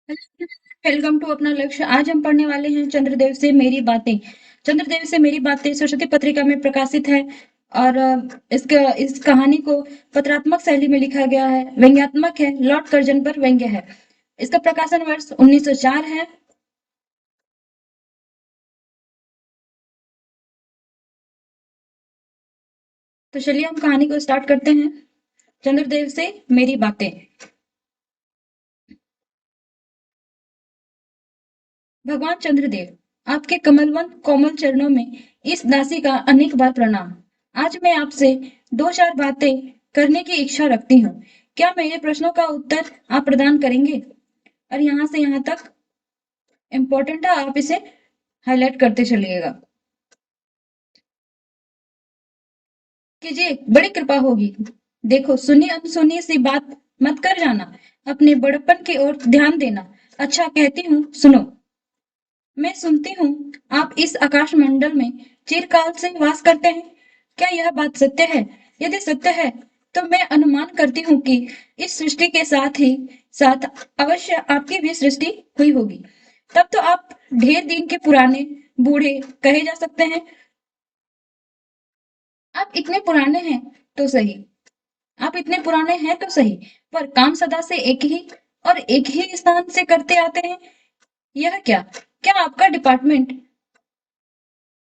Welcome to अपना लक्ष्य। आज हम पढ़ने वाले हैं चंद्रदेव से मेरी बातें। चंद्रदेव से मेरी बातें सरस्वती पत्रिका में प्रकाशित है। और इस कहानी को पत्रात्मक शैली में लिखा गया है, व्यंग्यात्मक है, लॉर्ड कर्जन पर व्यंग्य है। इसका प्रकाशन वर्ष 1904 है। तो चलिए हम कहानी को स्टार्ट करते हैं। चंद्रदेव से मेरी बातें। भगवान चंद्रदेव, आपके कमलवंत कोमल चरणों में इस दासी का अनेक बार प्रणाम। आज मैं आपसे दो चार बातें करने की इच्छा रखती हूँ। क्या मेरे प्रश्नों का उत्तर आप प्रदान करेंगे? और यहाँ से यहाँ तक इम्पोर्टेंट है, आप इसे हाईलाइट करते चलिएगा। कीजिए, बड़ी कृपा होगी। देखो, सुनी अनसुनी सी बात मत कर जाना। अपने बड़प्पन की ओर ध्यान देना। अच्छा, कहती हूँ, सुनो। मैं सुनती हूँ आप इस आकाश मंडल में चिरकाल से वास करते हैं। क्या यह बात सत्य है? यदि सत्य है तो मैं अनुमान करती हूँ कि इस सृष्टि के साथ ही साथ अवश्य आपकी भी सृष्टि हुई होगी। तब तो आप ढेर दिन के पुराने बूढ़े कहे जा सकते हैं। आप इतने पुराने हैं तो सही, आप इतने पुराने हैं तो सही, पर काम सदा से एक ही और एक ही स्थान से करते आते हैं। यह क्या, क्या आपका डिपार्टमेंट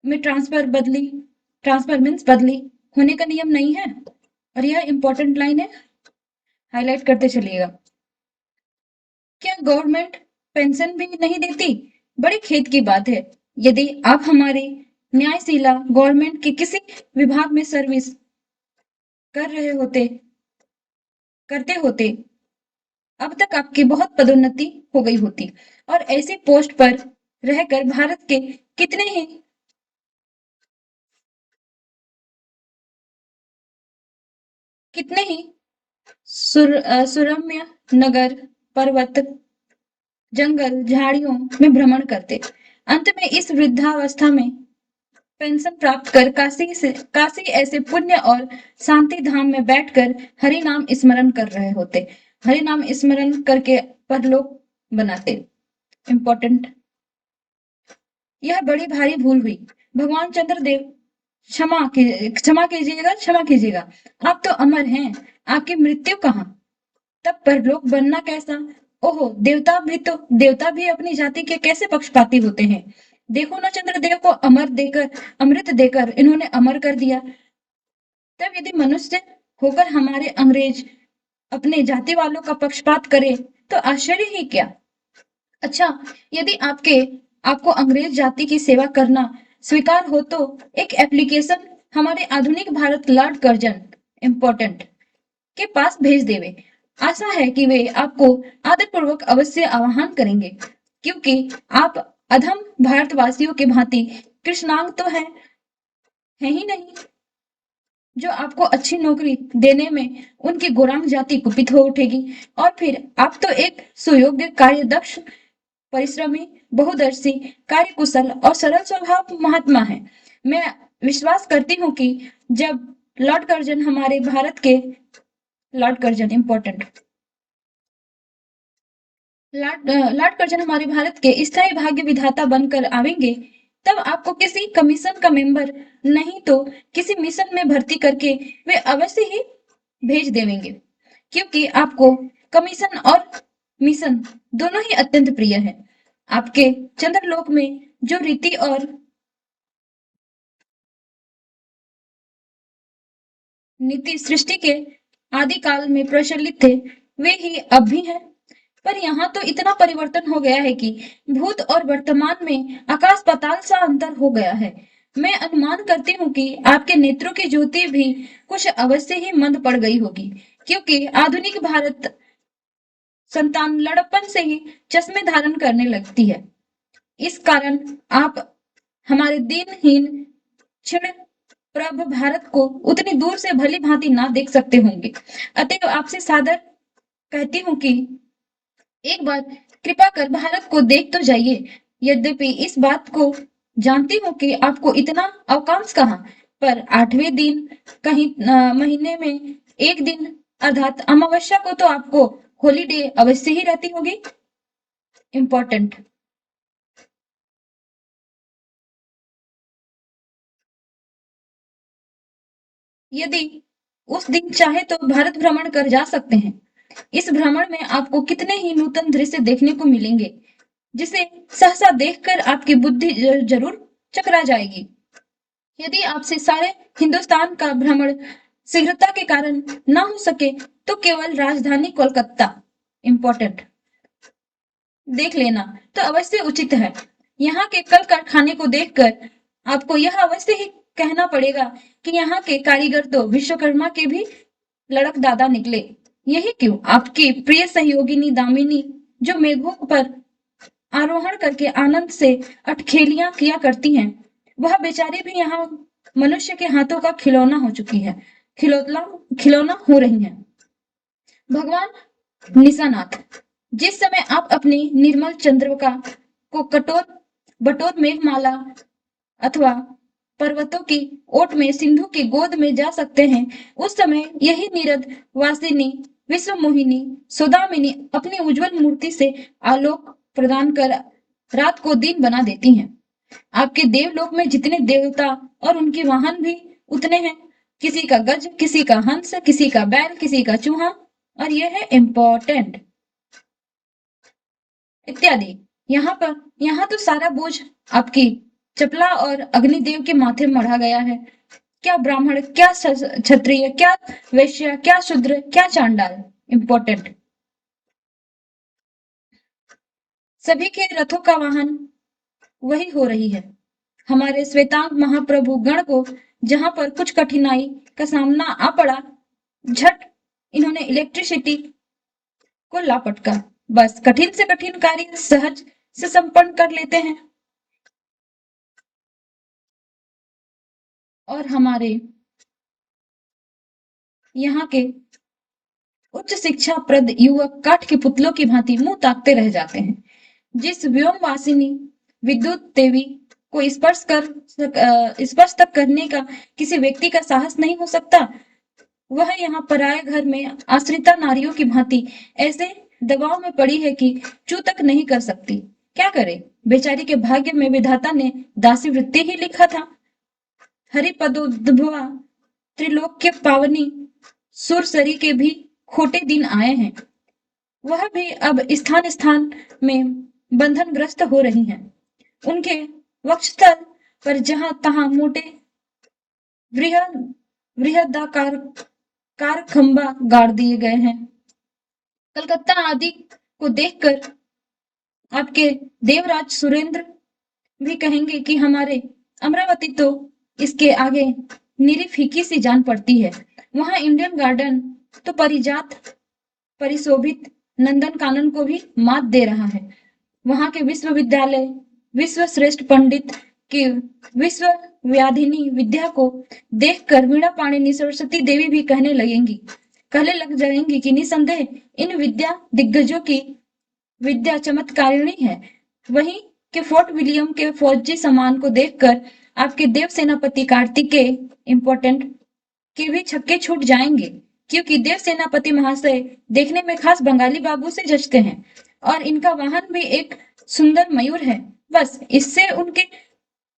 में ट्रांसफर मीन्स बदली होने का नियम नहीं है? और यह इंपॉर्टेंट लाइन है, हाईलाइट करते चलिएगा। क्या गवर्नमेंट पेंशन भी नहीं देती? बड़ी खेद की बात है। यदि आप हमारे न्यायशीला गवर्नमेंट के किसी विभाग में सर्विस कर रहे होते करते होते, अब तक आपकी बहुत पदोन्नति हो गई होती और ऐसी पोस्ट पर रहकर भारत के कितने ही कितने ही सुरम्य नगर, पर्वत, जंगल, झाड़ियों में भ्रमण करते। अंत में इस वृद्धावस्था में पेंशन प्राप्त कर काशी ऐसे पुण्य और शांति धाम में बैठकर हरि नाम स्मरण कर रहे होते। हरि नाम स्मरण करके परलोक बनाते। इम्पोर्टेंट, यह बड़ी भारी भूल हुई। भगवान चंद्रदेव, क्षमा कीजिएगा। आप तो अमर हैं, आपकी मृत्यु कहाँ? तब परलोक बनना कैसा? ओहो, देवता भी अपनी जाति के कैसे पक्षपाती होते हैं। देखो ना, चंद्रदेव को अमृत देकर इन्होंने अमर कर दिया। तब यदि मनुष्य होकर हमारे अंग्रेज अपने जाति वालों का पक्षपात करे तो आश्चर्य ही क्या। अच्छा, यदि आपको अंग्रेज जाति की सेवा करना स्वीकार हो तो एक एप्लीकेशन हमारे आधुनिक भारत लॉर्ड कर्जन इम्पोर्टेंट के पास भेज देवे। आशा है कि वे आपको आदरपूर्वक अवश्य आह्वान करेंगे, क्योंकि आप अधम भारतवासियों के भांति कृष्णांग तो है ही नहीं, जो आपको अच्छी नौकरी देने में उनकी गोराम जाति कुपित हो उठेगी। और फिर आप तो एक सुयोग्य, कार्यदक्ष, परिश्रमी, बहुदर्शी, कार्यकुशल और सरल स्वभाव महात्मा है। मैं विश्वास करती हूँ कि जब लॉर्ड कर्जन हमारे भारत के Lord Curzon important Lord Curzon हमारे भारत के स्थायी भाग्य विधाता बनकर आवेंगे, तब आपको किसी कमीशन का मेंबर नहीं तो किसी मिशन में भर्ती करके वे अवश्य ही भेज देवेंगे, क्योंकि आपको कमीशन और मिशन दोनों ही अत्यंत प्रिय है। आपके चंद्रलोक में जो रीति और नीति सृष्टि के आदि काल में प्रचलित थे, वे ही अब भी हैं। पर यहाँ तो इतना परिवर्तन हो गया है कि भूत और वर्तमान में आकाश पाताल सा अंतर हो गया है। मैं अनुमान करती हूँ कि आपके नेत्रों की ज्योति भी कुछ अवश्य ही मंद पड़ गई होगी, क्योंकि आधुनिक भारत संतान लड़प्पन से ही चश्मे धारण करने लगती है। इस कारण आप हमारे दीनहीन क्षण प्रभ भारत को उतनी दूर से भली भांति ना देख सकते होंगे। अतएव आपसे सादर कहती हूँ कि एक बार कृपा कर भारत को देख तो जाइए। यद्यपि इस बात को जानती हूँ कि आपको इतना अवकाश कहाँ, पर 8वें दिन कहीं महीने में एक दिन अर्थात अमावस्या को तो आपको हॉलीडे अवश्य ही रहती होगी। इम्पोर्टेंट। यदि उस दिन चाहे तो भारत भ्रमण कर जा सकते हैं। इस भ्रमण में आपको कितने ही नूतन दृश्य देखने को मिलेंगे, जिसे सहसा देखकर आपकी बुद्धि जरूर चकरा जाएगी। यदि आपसे सारे हिंदुस्तान का भ्रमण शीघ्रता के कारण ना हो सके, तो केवल राजधानी कोलकाता इम्पोर्टेंट देख लेना तो अवश्य उचित है। यहाँ के कल कारखाने को देखकर आपको यह अवश्य ही कहना पड़ेगा कि यहाँ के कारीगर तो विश्वकर्मा के भी लड़क दादा निकले। यही क्यों आपकी प्रिय सहयोगिनी दामिनी, जो मेघों पर आरोहण करके आनंद से अटखेलियां किया करती हैं, वह बेचारी भी यहाँ मनुष्य के हाथों का खिलौना हो चुकी है, खिलौना खिलौना हो रही है। भगवान निशानाथ, जिस समय आप अपनी निर्मल चंद्रिका को कटोर बटोर मेघमाला अथवा पर्वतों की ओट में सिंधु की गोद में जा सकते हैं, उस समय यही नीरद वासिनी विश्व मोहिनी सौदामिनी अपनी उज्जवल मूर्ति से आलोक प्रदान कर रात को दिन बना देती हैं। आपके देवलोक में जितने देवता और उनके वाहन भी उतने हैं। किसी का गज, किसी का हंस, किसी का बैल, किसी का चूहा, और यह है इम्पोर्टेंट इत्यादि। यहाँ तो सारा बोझ आपकी चपला और अग्निदेव के माथे मढ़ा गया है। क्या ब्राह्मण, क्या क्षत्रिय, क्या वैश्य, क्या शूद्र, क्या चांडाल, इम्पोर्टेंट सभी के रथों का वाहन वही हो रही है। हमारे श्वेतांग महाप्रभु गण को जहां पर कुछ कठिनाई का सामना आ पड़ा, झट इन्होंने इलेक्ट्रिसिटी को लापटका बस कठिन से कठिन कार्य सहज से संपन्न कर लेते हैं। और हमारे यहाँ के उच्च शिक्षा प्रद युवक काठ के पुतलों की भांति मुंह ताकते रह जाते हैं। जिस व्योमवासिनी विद्युत देवी को स्पर्श तक करने का किसी व्यक्ति का साहस नहीं हो सकता, वह यहाँ पराये घर में आश्रिता नारियों की भांति ऐसे दबाव में पड़ी है कि चू तक नहीं कर सकती। क्या करे, बेचारी के भाग्य में विधाता ने दासी वृत्ति ही लिखा था। हरिपदोद्भवा त्रिलोक के पावनी सुरसरी के भी खोटे दिन आए हैं। वह भी अब स्थान स्थान में बंधनग्रस्त हो रही हैं। उनके वक्षस्थल पर जहां तहां मोटे वृहद वृहदाकार कार खंबा गाड़ दिए गए हैं। कलकत्ता आदि को देखकर आपके देवराज सुरेंद्र भी कहेंगे कि हमारे अमरावती तो इसके आगे निरी फीकी सी जान पड़ती है। वहां इंडियन गार्डन तो परिजात परिशोभित नंदन कानन को भी मात दे रहा है। वहां के विश्वविद्यालय विश्व श्रेष्ठ पंडित की विश्व व्याधिनी विद्या को देखकर वीणा पाणिनि सरस्वती देवी भी कहने लग जाएंगी कि निसंदेह इन विद्या दिग्गजों की विद्या चमत्कारिणी है। वहीं के फोर्ट विलियम के फौजी सम्मान को देखकर आपके देव सेनापति कार्तिकेय इम्पोर्टेंट के भी छक्के छूट जाएंगे, क्योंकि देव सेनापति महाशय देखने में खास बंगाली बाबू से जचते हैं और इनका वाहन भी एक सुंदर मयूर है। बस इससे उनके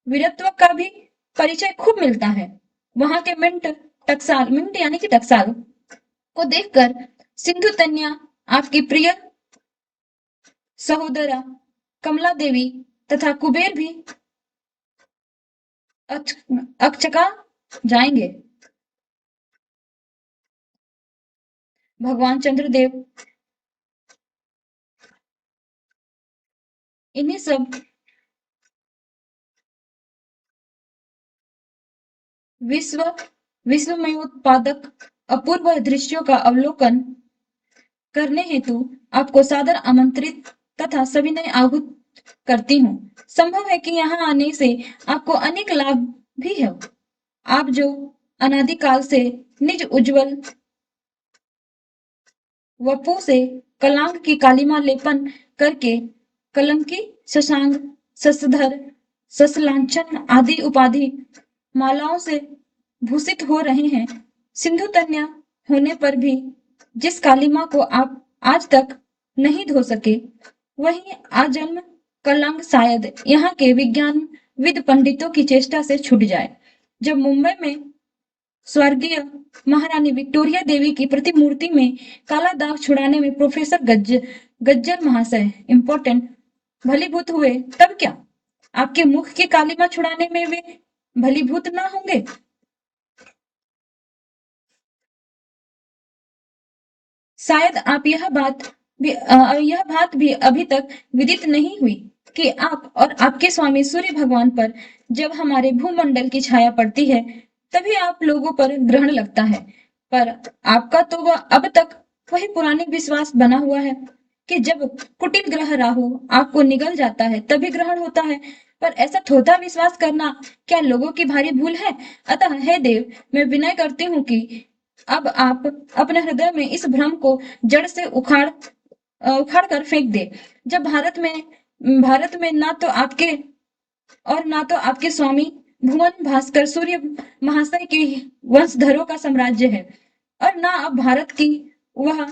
वीरत्व का भी परिचय खूब मिलता है। वहां के मिंट यानी कि टकसाल को देखकर सिंधु तन्या आपकी प्रिय सहोदरा कमला देवी तथा कुबेर भी अकचका जाएंगे। भगवान चंद्रदेव इन्हीं सब विश्वमय उत्पादक अपूर्व दृश्यों का अवलोकन करने हेतु आपको सादर आमंत्रित तथा सविनय आहूत करती हूँ। संभव है कि यहाँ आने से आपको अनेक लाभ भी है। आप जो अनादिकाल से निज उज्जवल वपु से कलांग की कालिमा लेपन करके कलंकी शशांक शशधर ससलांछन आदि उपाधि मालाओं से भूषित हो रहे हैं, सिंधु कन्या होने पर भी जिस कालिमा को आप आज तक नहीं धो सके, वहीं आजन्म कलंक शायद यहाँ के विज्ञानविद पंडितों की चेष्टा से छूट जाए। जब मुंबई में स्वर्गीय महारानी विक्टोरिया देवी की प्रतिमूर्ति में काला दाग छुड़ाने में प्रोफेसर गज्जर महाशय इम्पोर्टेंट भलीभूत हुए, तब क्या आपके मुख की कालिमा छुड़ाने में वे भलीभूत ना होंगे? शायद आप यह बात भी अभी तक विदित नहीं हुई कि आप और आपके स्वामी सूर्य भगवान पर जब हमारे भूमंडल की छाया पड़ती है, तभी आप लोगों पर ग्रहण लगता है। पर आपका तो वह अब तक वही पुरानी विश्वास बना हुआ है कि जब कुटिल ग्रह राहु आपको निगल जाता है, तभी ग्रहण होता है। पर ऐसा थोथा विश्वास करना क्या लोगों की भारी भूल है? अतः हे देव, मैं विनय करती हूँ कि अब आप अपने हृदय में इस भ्रम को जड़ से उखाड़ कर फेंक दे। जब भारत में ना तो आपके स्वामी भुवन भास्कर सूर्य महाशय के वंशधरों का साम्राज्य है और ना अब भारत की वह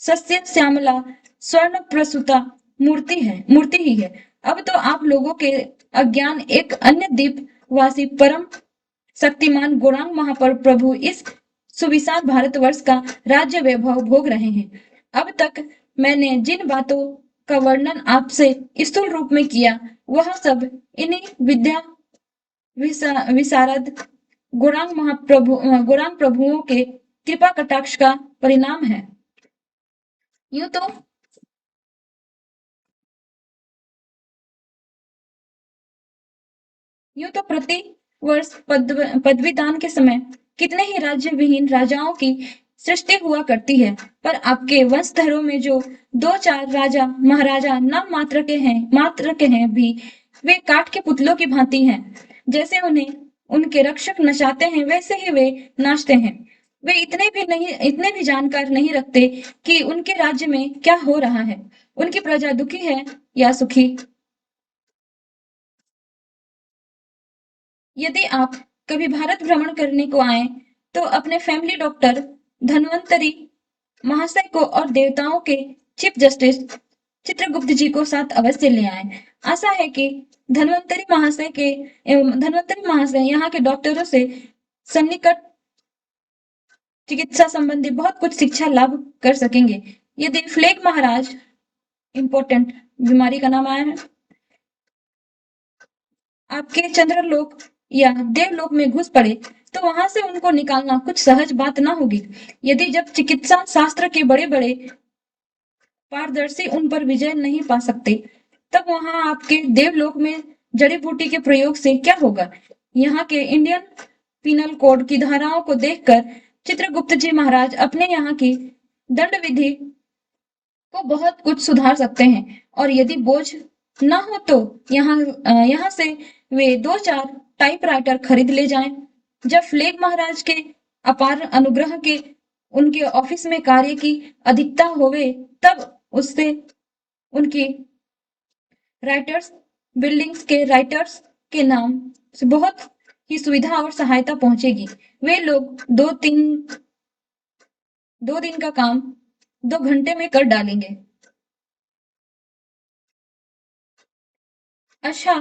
सस्य श्यामला स्वर्ण प्रसूता मूर्ति ही है। अब तो आप लोगों के अज्ञान एक अन्य द्वीप वासी परम शक्तिमान गौरांग महाप्रभु इस सुविशाल भारतवर्ष का राज्य वैभव भोग रहे हैं। अब तक मैंने जिन बातों का वर्णन आपसे स्थूल रूप में किया, वह सब इन्हीं विशारद गौरांग प्रभुओं के कृपा कटाक्ष का परिणाम है। यूं तो यूं तो प्रति वर्ष पदवीदान के समय कितने ही राज्य विहीन राजाओं की सृष्टि हुआ करती है, पर आपके वंशधरों में जो दो चार राजा महाराजा नाम मात्र के हैं भी, वे काठ के पुतलों की भांति हैं। जैसे उन्हें उनके रक्षक नचाते हैं, वैसे ही वे नाचते हैं। वे इतने भी जानकार नहीं रखते कि उनके राज्य में क्या हो रहा है, उनकी प्रजा दुखी है या सुखी। यदि आप कभी भारत भ्रमण करने को आए, तो अपने फैमिली डॉक्टर धन्वंतरी महाशय को और देवताओं के चीफ जस्टिस चित्रगुप्त जी को साथ अवश्य ले आए। आशा है कि धन्वंतरी महाशय यहाँ के डॉक्टरों से सन्निकट चिकित्सा संबंधी बहुत कुछ शिक्षा लाभ कर सकेंगे। यदि फ्लेग महाराज इम्पोर्टेंट बीमारी का नाम आया है आपके चंद्रलोक या देवलोक में घुस पड़े, तो वहां से उनको निकालना कुछ सहज बात ना होगी। यदि जब चिकित्सा शास्त्र के बड़े बड़े पारदर्शी उन पर विजय नहीं पा सकते, तब वहां आपके देवलोक में जड़ी बूटी के प्रयोग से क्या होगा? यहाँ के इंडियन पिनल कोड की धाराओं को देखकर चित्रगुप्त जी महाराज अपने यहाँ की दंड विधि को बहुत कुछ सुधार सकते हैं। और यदि बोझ ना हो तो यहाँ से वे दो चार टाइपराइटर खरीद ले जाएं। जब फ्लेग महाराज के अपार अनुग्रह के उनके ऑफिस में कार्य की अधिकता होवे, तब उससे उनकी राइटर्स बिल्डिंग्स के राइटर्स के नाम से बहुत ही सुविधा और सहायता पहुंचेगी। वे लोग 2 दिन का काम 2 घंटे में कर डालेंगे। अच्छा,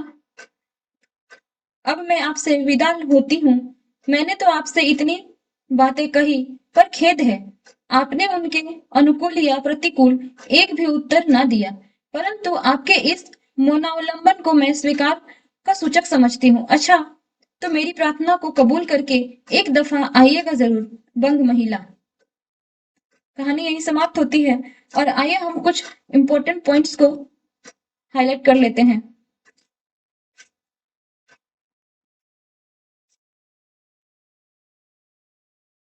अब मैं आपसे विदा होती हूँ। मैंने तो आपसे इतनी बातें कही, पर खेद है, आपने उनके अनुकूल या प्रतिकूल एक भी उत्तर ना दिया। परंतु आपके इस मौनावलंबन को मैं स्वीकार का सूचक समझती हूँ। अच्छा, तो मेरी प्रार्थना को कबूल करके एक दफा आइएगा जरूर। बंग महिला। कहानी यही समाप्त होती है। और आइए हम कुछ इम्पोर्टेंट पॉइंट्स को हाईलाइट कर लेते हैं।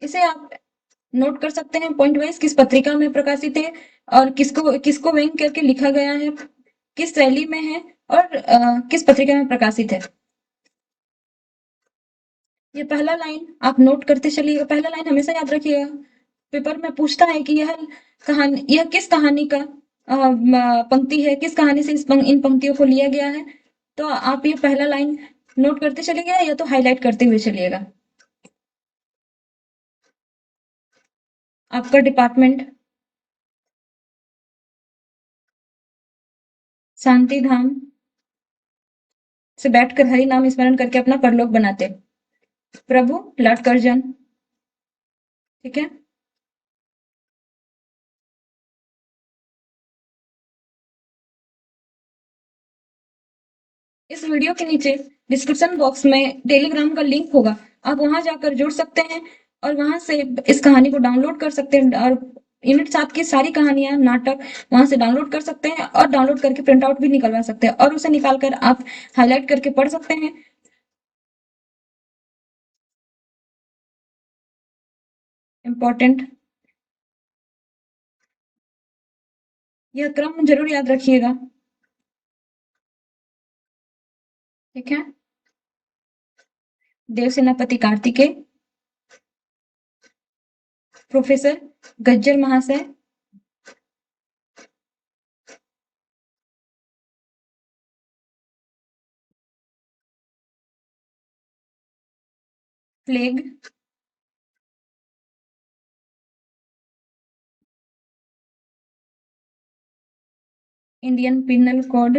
इसे आप नोट कर सकते हैं पॉइंट वाइज, किस पत्रिका में प्रकाशित है और किसको किसको व्यंग करके लिखा गया है, किस शैली में है और किस पत्रिका में प्रकाशित है। ये पहला लाइन आप नोट करते चलिएगा। पहला लाइन हमेशा याद रखिएगा। पेपर में पूछता है कि यह किस कहानी का पंक्ति है, किस कहानी से इन पंक्तियों को लिया गया है। तो आप ये पहला लाइन नोट करते चलिएगा या तो हाईलाइट करते हुए चलिएगा। आपका डिपार्टमेंट शांति धाम से बैठकर हरि नाम स्मरण करके अपना परलोक बनाते। प्रभु लौट कर जन। ठीक है। इस वीडियो के नीचे डिस्क्रिप्शन बॉक्स में टेलीग्राम का लिंक होगा, आप वहां जाकर जुड़ सकते हैं और वहां से इस कहानी को डाउनलोड कर सकते हैं और यूनिट 7 की सारी कहानियां नाटक वहां से डाउनलोड कर सकते हैं और डाउनलोड करके प्रिंट आउट भी निकलवा सकते हैं और उसे निकाल कर आप हाईलाइट करके पढ़ सकते हैं। इम्पोर्टेंट, यह क्रम जरूर याद रखिएगा। ठीक है। देव सेनापति कार्तिकेय, प्रोफेसर गज्जर महाशय, प्लेग, इंडियन पिनल कोड,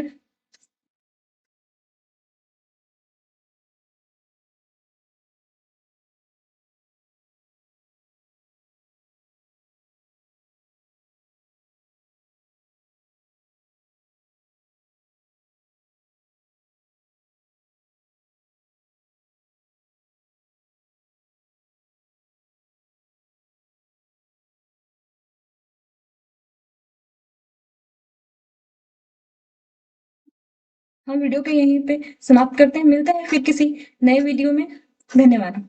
हम वीडियो को यहीं पे समाप्त करते हैं, मिलते हैं फिर किसी नए वीडियो में। धन्यवाद।